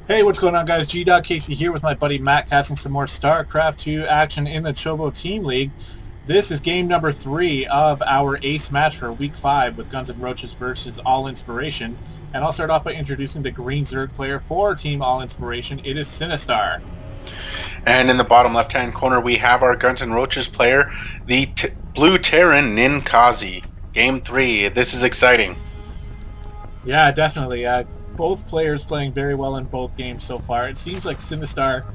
Hey, what's going on, guys? G-Dog Casey here with my buddy Matt, casting some more StarCraft 2 action in the Chobo Team League. This is game number 3 of our ace match for week 5 with Guns N' Roaches versus All Inspiration. And I'll start off by introducing the green Zerg player for Team All Inspiration. It is Sinistar. And in the bottom left-hand corner, we have our Guns N' Roaches player, the blue Terran Ninkazi. Game 3. This is exciting. Yeah, definitely. Both players playing very well in both games so far. It seems like Sinistar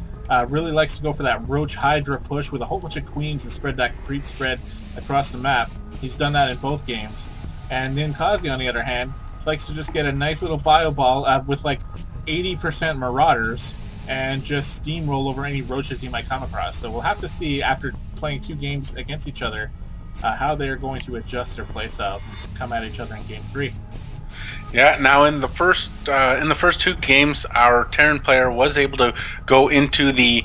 really likes to go for that Roach Hydra push with a whole bunch of queens and spread that creep spread across the map. He's done that in both games. And Ninkazi, on the other hand, likes to just get a nice little bio ball with like 80% Marauders and just steamroll over any roaches he might come across. So we'll have to see after playing 2 games against each other how they're going to adjust their playstyles and come at each other in game 3. Yeah. Now, in the first 2 games, our Terran player was able to go into the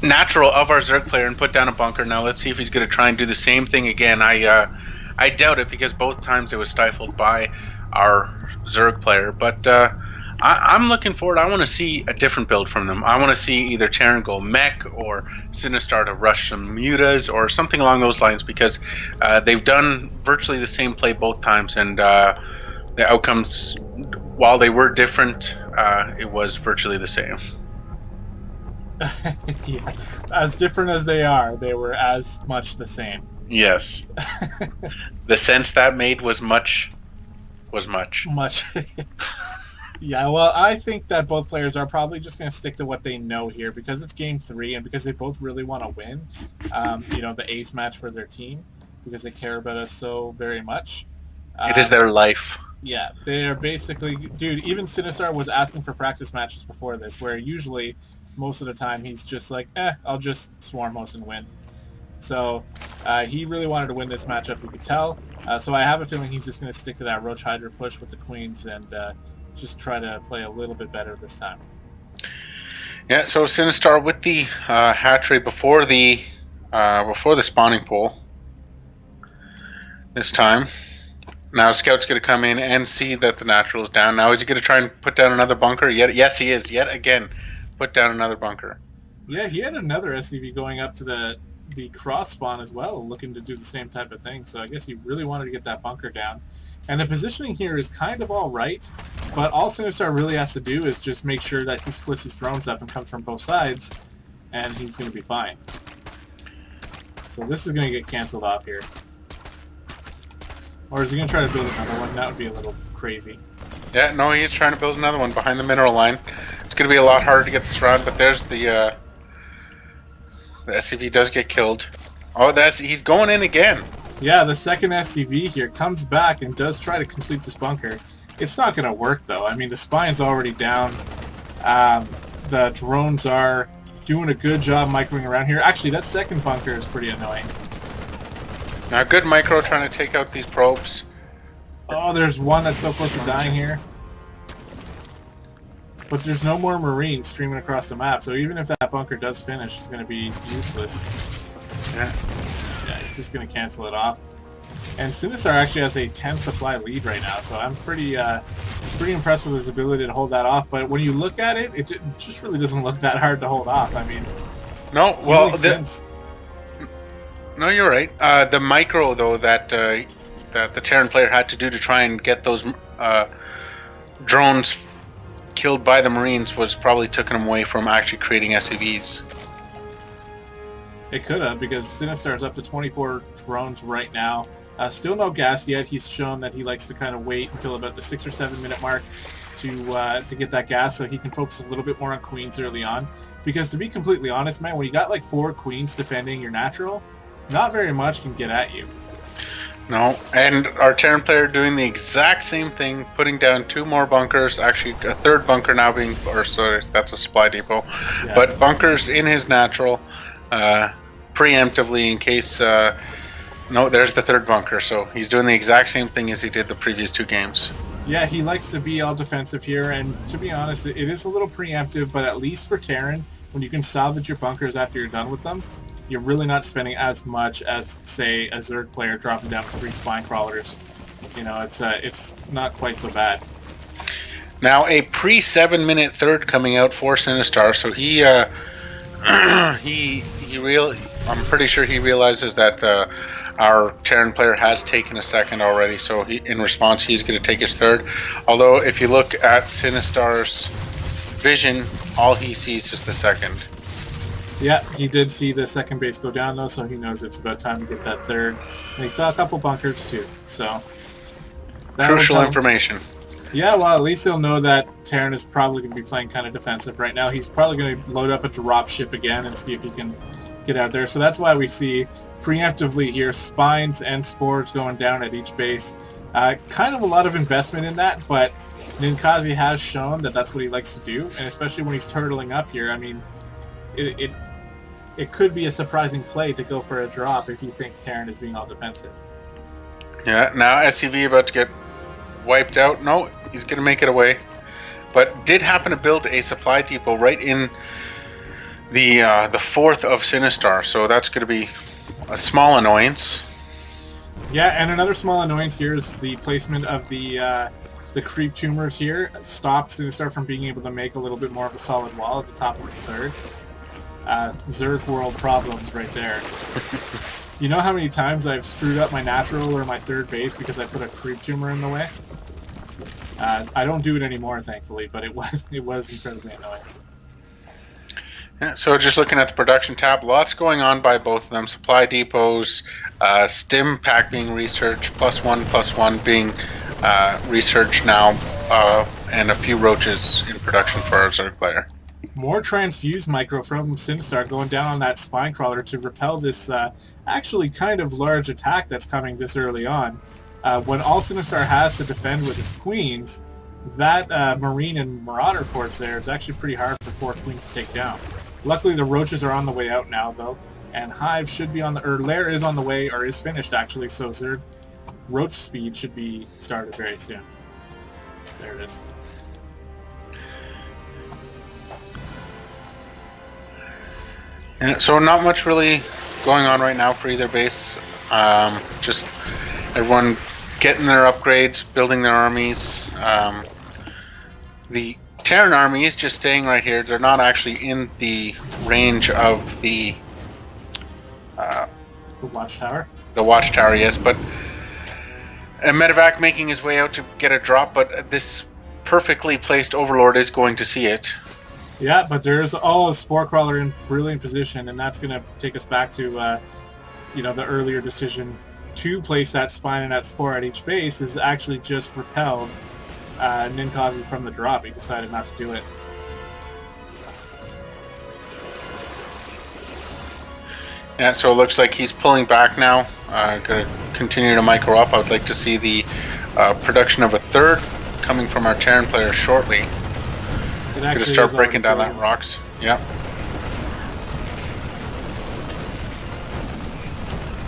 natural of our Zerg player and put down a bunker. Now, let's see if he's going to try and do the same thing again. I doubt it, because both times it was stifled by our Zerg player. But I'm looking forward. I want to see a different build from them. I want to see either Terran go mech or Sinistar to rush some mutas or something along those lines, because they've done virtually the same play both times, and the outcomes, while they were different, it was virtually the same. Yeah, as different as they are, they were as much the same. Yes. The sense that made was much. Yeah, well, I think that both players are probably just going to stick to what they know here, because it's game 3 and because they both really want to win, the ace match for their team, because they care about us so very much. It is their life. Yeah, they are basically, dude, even Sinistar was asking for practice matches before this, where usually, most of the time, he's just like, I'll just swarm most and win. So, he really wanted to win this matchup, you could tell. So I have a feeling he's just going to stick to that Roach Hydra push with the queens and just try to play a little bit better this time. Yeah, so Sinistar with the hatchery before the spawning pool this time. Now Scout's going to come in and see that the natural is down. Now is he going to try and put down another bunker? Yes, he is. Yet again, put down another bunker. Yeah, he had another SCV going up to the cross spawn as well, looking to do the same type of thing. So I guess he really wanted to get that bunker down. And the positioning here is kind of all right, but all Sinistar really has to do is just make sure that he splits his drones up and comes from both sides, and he's going to be fine. So this is going to get canceled off here. Or is he going to try to build another one? That would be a little crazy. Yeah, no, he's trying to build another one behind the mineral line. It's going to be a lot harder to get this round, but there's the SCV does get killed. Oh, he's going in again. Yeah, the second SCV here comes back and does try to complete this bunker. It's not going to work, though. I mean, the spine's already down. The drones are doing a good job microing around here. Actually, that second bunker is pretty annoying. Now, good micro trying to take out these probes. Oh, there's one that's so close to dying here. But there's no more Marines streaming across the map, so even if that bunker does finish, it's going to be useless. Yeah. Yeah, it's just going to cancel it off. And Sinistar actually has a 10 supply lead right now, so I'm pretty impressed with his ability to hold that off. But when you look at it, it just really doesn't look that hard to hold off. I mean, no, well, no, you're right. The micro, though, that the Terran player had to do to try and get those drones killed by the Marines was probably taking him away from actually creating SCVs. It could have, because Sinistar's up to 24 drones right now. Still no gas yet. He's shown that he likes to kind of wait until about the 6 or 7 minute mark to get that gas, so he can focus a little bit more on queens early on. Because to be completely honest, man, when you got like 4 queens defending your natural, not very much can get at you. No, and our Terran player doing the exact same thing, putting down 2 more bunkers, actually a 3rd bunker now being, or sorry, that's a supply depot, yeah. But bunkers in his natural, preemptively in case, no, there's the 3rd bunker, so he's doing the exact same thing as he did the previous 2 games. Yeah, he likes to be all defensive here, and to be honest, it is a little preemptive, but at least for Terran, when you can salvage your bunkers after you're done with them, you're really not spending as much as, say, a Zerg player dropping down 3 spine crawlers. You know, it's not quite so bad. Now a pre-7-minute third coming out for Sinistar, so he I'm pretty sure he realizes that our Terran player has taken a second already, so in response he's going to take his third. Although if you look at Sinistar's vision, all he sees is the second. Yeah, he did see the second base go down though, so he knows it's about time to get that third. And he saw a couple bunkers too, so crucial information. Yeah, well, at least he'll know that Terran is probably going to be playing kind of defensive right now. He's probably going to load up a drop ship again and see if he can get out there. So that's why we see preemptively here spines and spores going down at each base. Kind of a lot of investment in that, but Ninkazi has shown that that's what he likes to do, and especially when he's turtling up here. I mean, it could be a surprising play to go for a drop if you think Terran is being all defensive. Yeah, now SCV about to get wiped out. No, he's going to make it away. But did happen to build a supply depot right in the fourth of Sinistar, so that's going to be a small annoyance. Yeah, and another small annoyance here is the placement of the creep tumors here stops Sinistar from being able to make a little bit more of a solid wall at the top of the Zerg. Zerg world problems right there. You know how many times I've screwed up my natural or my third base because I put a creep tumor in the way? I don't do it anymore, thankfully, but it was incredibly annoying. Yeah, so just looking at the production tab, lots going on by both of them. Supply depots, stim pack being researched, +1/+1 being researched now, and a few roaches in production for our Zerg player. More transfused micro from Sinistar going down on that spine crawler to repel this actually kind of large attack that's coming this early on. When all Sinistar has to defend with his queens, that Marine and Marauder force there is actually pretty hard for 4 queens to take down. Luckily the roaches are on the way out now though, and Hive should be on the, or Lair is on the way, or is finished actually, so Zerg roach speed should be started very soon. There it is. Yeah, so not much really going on right now for either base. Just everyone getting their upgrades, building their armies. The Terran army is just staying right here. They're not actually in the range of the watchtower. The watchtower, yes, but a medevac making his way out to get a drop, but this perfectly placed overlord is going to see it. Yeah, but there's a spore crawler in brilliant position, and that's going to take us back to the earlier decision to place that spine and that spore at each base is actually just repelled Ninkazi from the drop. He decided not to do it. Yeah, so it looks like he's pulling back now. Going to continue to micro up. I would like to see the production of a third coming from our Terran player shortly. Going to start breaking down that rocks. Yeah.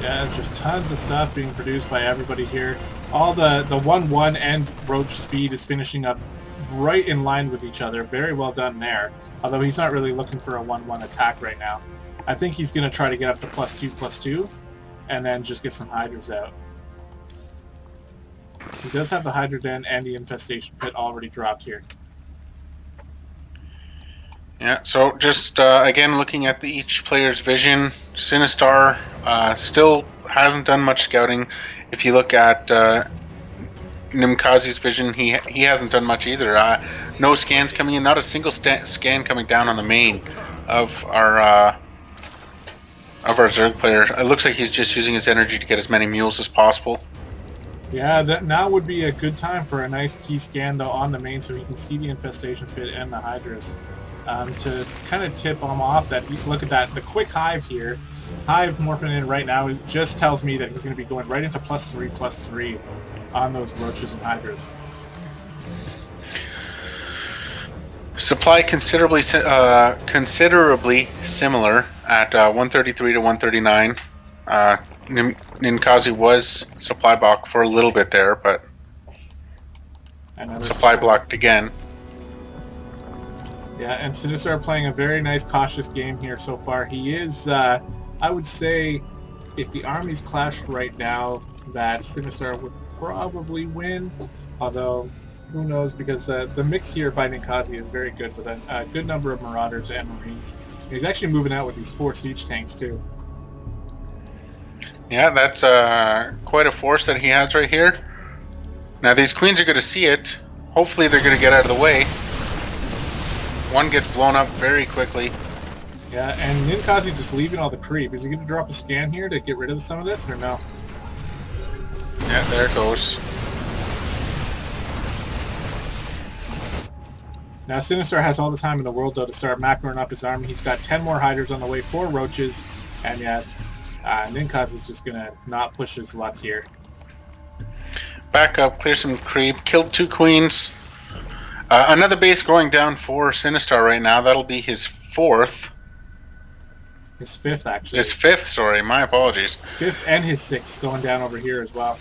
Yeah, just tons of stuff being produced by everybody here. All the 1-1 and roach speed is finishing up right in line with each other. Very well done there. Although he's not really looking for a 1-1 attack right now. I think he's going to try to get up to +2/+2 and then just get some hydras out. He does have the hydra den and the infestation pit already dropped here. Yeah, so just again looking at each player's vision, Sinistar still hasn't done much scouting. If you look at Ninkazi's vision, he hasn't done much either. No scans coming in, not a single scan coming down on the main of our Zerg player. It looks like he's just using his energy to get as many mules as possible. Yeah, that now would be a good time for a nice key scan though on the main so he can see the infestation pit and the hydras. To kind of tip him off that, look at that, the quick Hive here. Hive morphing in right now, it just tells me that he's going to be going right into +3/+3 on those roaches and hydras. Supply considerably similar at 133 to 139. Ninkazi was supply blocked for a little bit there, but supply blocked again. Yeah, and Sinistar playing a very nice cautious game here so far. He is, I would say, if the armies clashed right now, that Sinistar would probably win. Although, Who knows? Because the mix here by Ninkazi is very good with a good number of Marauders and Marines. He's actually moving out with these 4 siege tanks too. Yeah, that's quite a force that he has right here. Now these queens are going to see it. Hopefully they're going to get out of the way. One gets blown up very quickly. Yeah, and Ninkazi just leaving all the creep. Is he going to drop a scan here to get rid of some of this, or no? Yeah, there it goes. Now Sinistar has all the time in the world, though, to start macroing up his army. He's got 10 more Hydras on the way, 4 Roaches, and yeah, Ninkazi is just going to not push his luck here. Back up, clear some creep, killed 2 queens. Another base going down for Sinistar right now. That'll be his 4th. His 5th, actually. His 5th, sorry. My apologies. 5th and his 6th going down over here as well.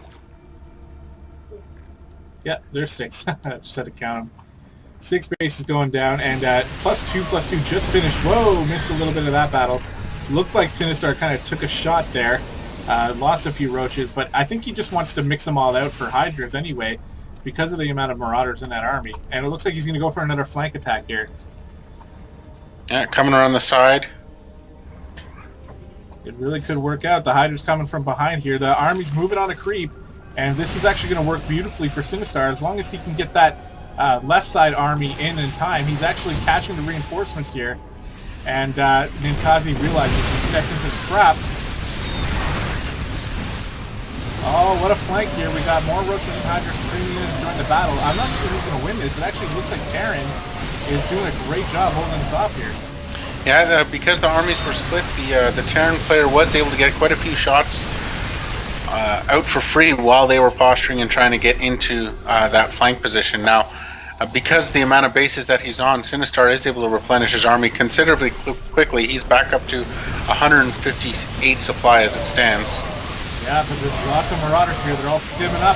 Yeah, there's 6. Just had to count them. 6 bases going down, and +2/+2 just finished. Whoa, missed a little bit of that battle. Looked like Sinistar kind of took a shot there. Lost a few Roaches, but I think he just wants to mix them all out for Hydras anyway, because of the amount of Marauders in that army. And it looks like he's going to go for another flank attack here. Yeah, coming around the side. It really could work out. The Hydra's coming from behind here. The army's moving on a creep, and this is actually going to work beautifully for Sinistar. As long as he can get that left side army in time, he's actually catching the reinforcements here. And Ninkazi realizes he's stepped into the trap. Oh, what a flank here. We got more Roaches and Hydras streaming in to join the battle. I'm not sure who's going to win this. It actually looks like Terran is doing a great job holding this off here. Yeah, because the armies were split, the Terran player was able to get quite a few shots out for free while they were posturing and trying to get into that flank position. Now, because the amount of bases that he's on, Sinistar is able to replenish his army considerably quickly. He's back up to 158 supply as it stands. Yeah, but there's lots of Marauders here. They're all stimming up.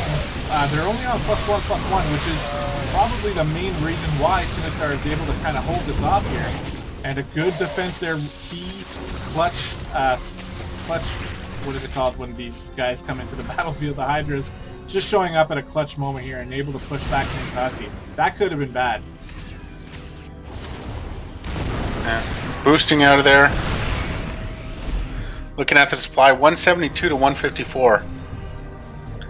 They're only on +1/+1, which is probably the main reason why Sinistar is able to kind of hold this off here. And a good defense there. Key, clutch, what is it called when these guys come into the battlefield? The Hydras just showing up at a clutch moment here and able to push back Ninkazi. That could have been bad. Yeah. Boosting out of there. Looking at the supply, 172 to 154.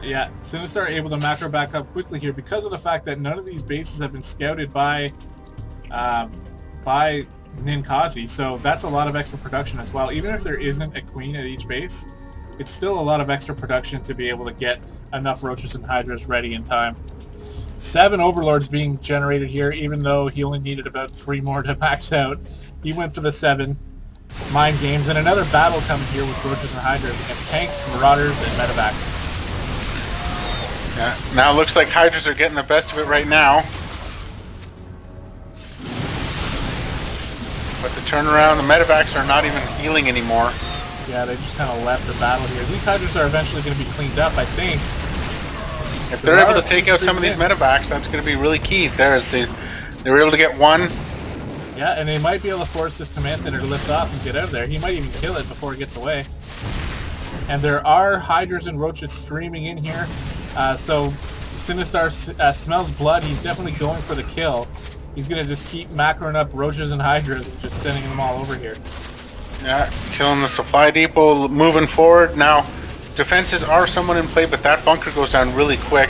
Yeah, Sinistar able to macro back up quickly here because of the fact that none of these bases have been scouted by Ninkazi, so that's a lot of extra production as well. Even if there isn't a queen at each base, it's still a lot of extra production to be able to get enough Roaches and Hydras ready in time. 7 Overlords being generated here, even though he only needed about 3 more to max out. He went for the 7. Mind games, and another battle coming here with Roaches and Hydras against tanks, Marauders, and Medevacs. Yeah, now it looks like Hydras are getting the best of it right now. But the turnaround, the Medevacs are not even healing anymore. Yeah, they just kind of left the battle here. These Hydras are eventually going to be cleaned up, I think. If they're able to take out some of these Medevacs, that's going to be really key. They were able to get 1. Yeah, and they might be able to force this command center to lift off and get out of there. He might even kill it before it gets away. And there are Hydras and Roaches streaming in here. So Sinistar smells blood. He's definitely going for the kill. He's going to just keep macroing up Roaches and Hydras and just sending them all over here. Yeah, killing the supply depot, moving forward. Now, defenses are somewhat in play, but that bunker goes down really quick.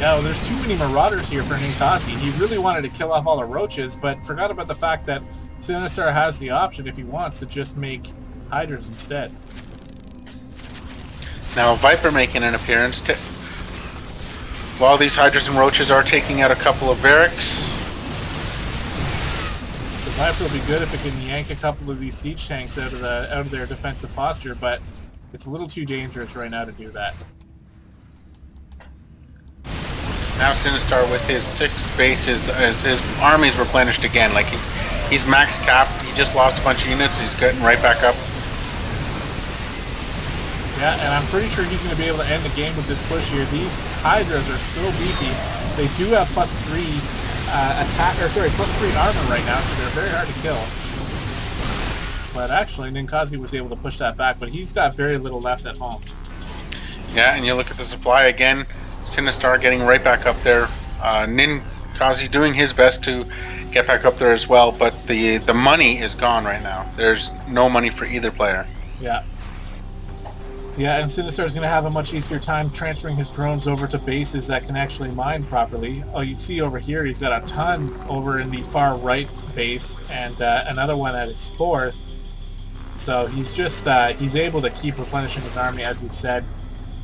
Yeah, well, there's too many Marauders here for Ninkazi. He really wanted to kill off all the Roaches, but forgot about the fact that Sinistar has the option, if he wants, to just make Hydras instead. Now, Viper making an appearance. While these Hydras and Roaches are taking out a couple of barracks. The Viper will be good if it can yank a couple of these siege tanks out of their defensive posture, but it's a little too dangerous right now to do that. Now Sinistar with his 6 bases, his army's replenished again. Like he's max capped. He just lost a bunch of units. He's getting right back up. Yeah, and I'm pretty sure he's going to be able to end the game with this push here. These Hydras are so beefy. They do have +3 +3 armor right now, so they're very hard to kill. But actually, Ninkazi was able to push that back, but he's got very little left at home. Yeah, and you look at the supply again. Sinistar getting right back up there. Ninkazi doing his best to get back up there as well, but the money is gone right now. There's no money for either player. Yeah. Yeah, and Sinistar's going to have a much easier time transferring his drones over to bases that can actually mine properly. Oh, you see over here, he's got a ton over in the far right base, and another one at its fourth. So he's just, he's able to keep replenishing his army, as you've said.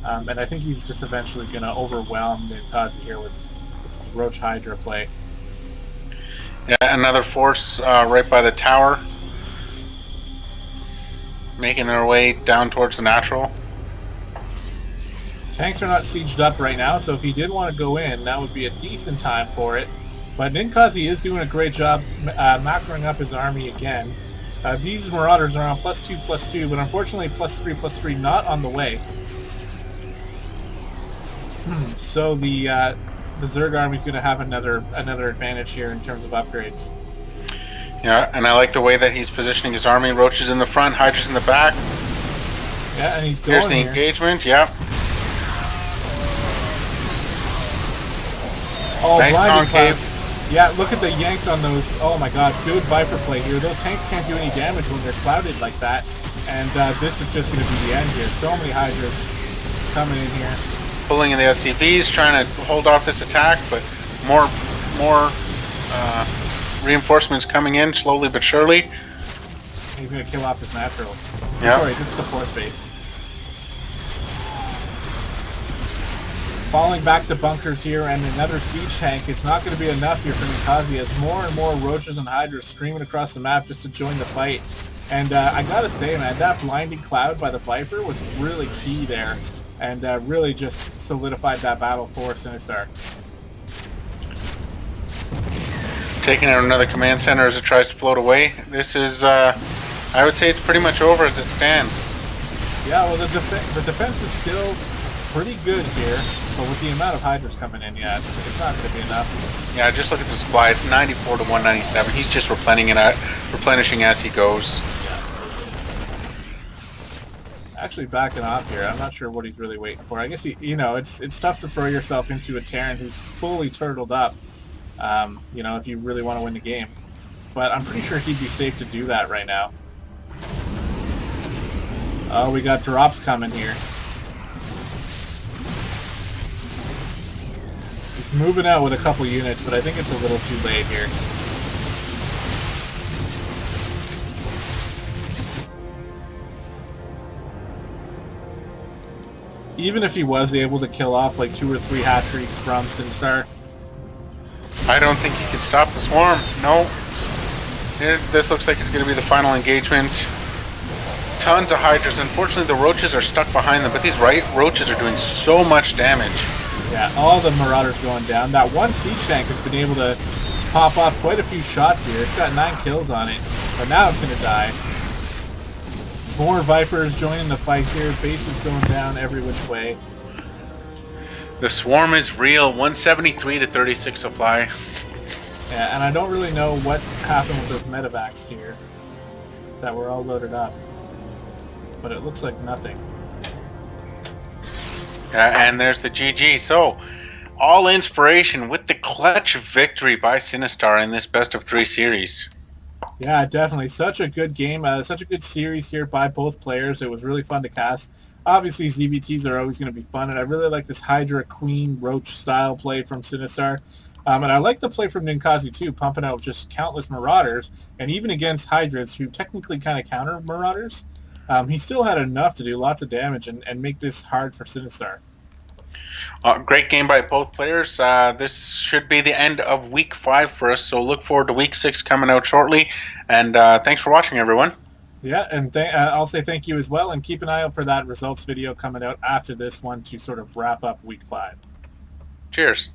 And I think he's just eventually going to overwhelm Ninkazi here with his Roach Hydra play. Yeah, another force right by the tower, making their way down towards the natural. Tanks are not sieged up right now, so if he did want to go in, that would be a decent time for it. But Ninkazi is doing a great job macroing up his army again. These Marauders are on +2/+2, but unfortunately +3/+3 not on the way. So the Zerg army is going to have another advantage here in terms of upgrades. Yeah, and I like the way that he's positioning his army. Roaches in the front, Hydras in the back. Yeah, and he's going Here's the here. engagement. Yep. Oh, nice concave. Yeah, look at the yanks on those. Oh my god, good Viper play here. Those tanks can't do any damage when they're clouded like that. And this is just going to be the end here. So many Hydras coming in here. Pulling in the SCVs, trying to hold off this attack, but more reinforcements coming in slowly but surely. He's going to kill off his natural. Yeah. Sorry, this is the fourth base. Falling back to bunkers here and another siege tank. It's not going to be enough here for Ninkazi as more and more Roaches and Hydras streaming across the map just to join the fight. And I gotta say, man, that blinding cloud by the Viper was really key there. And really just solidified that battle for Sinistar. Taking out another command center as it tries to float away. This is, I would say it's pretty much over as it stands. Yeah, well, the defense is still pretty good here, but with the amount of Hydras coming in, yeah, it's not going to be enough. Yeah, just look at the supply. It's 94 to 197. He's just replenishing as he goes. Actually backing off here. I'm not sure what he's really waiting for. I guess it's tough to throw yourself into a Terran who's fully turtled up. If you really want to win the game. But I'm pretty sure he'd be safe to do that right now. Oh, we got drops coming here. He's moving out with a couple units, but I think it's a little too late here. Even if he was able to kill off like 2 or 3 hatcheries from Sinistar, I don't think he can stop the swarm. No. This looks like it's going to be the final engagement. Tons of Hydras. Unfortunately, the Roaches are stuck behind them, but these Roaches are doing so much damage. yeah, all the Marauders going down. That one siege tank has been able to pop off quite a few shots here. It's got 9 kills on it, but now it's going to die. More Vipers joining the fight here. Base is going down every which way. The swarm is real. 173 to 36 supply. Yeah, and I don't really know what happened with those medevacs here that were all loaded up, but it looks like nothing. And there's the GG. So, all inspiration with the clutch victory by Sinistar in this best of 3 series. Yeah, definitely. Such a good game. Such a good series here by both players. It was really fun to cast. Obviously, ZVTs are always going to be fun, and I really like this Hydra Queen Roach style play from Sinistar. And I like the play from Ninkazi too, pumping out just countless Marauders, and even against Hydras, who technically kind of counter Marauders, he still had enough to do lots of damage and make this hard for Sinistar. Great game by both players. This should be the end of week 5 for us, so look forward to week 6 coming out shortly. And thanks for watching, everyone. Yeah, and I'll say thank you as well, and keep an eye out for that results video coming out after this one to sort of wrap up week 5. Cheers.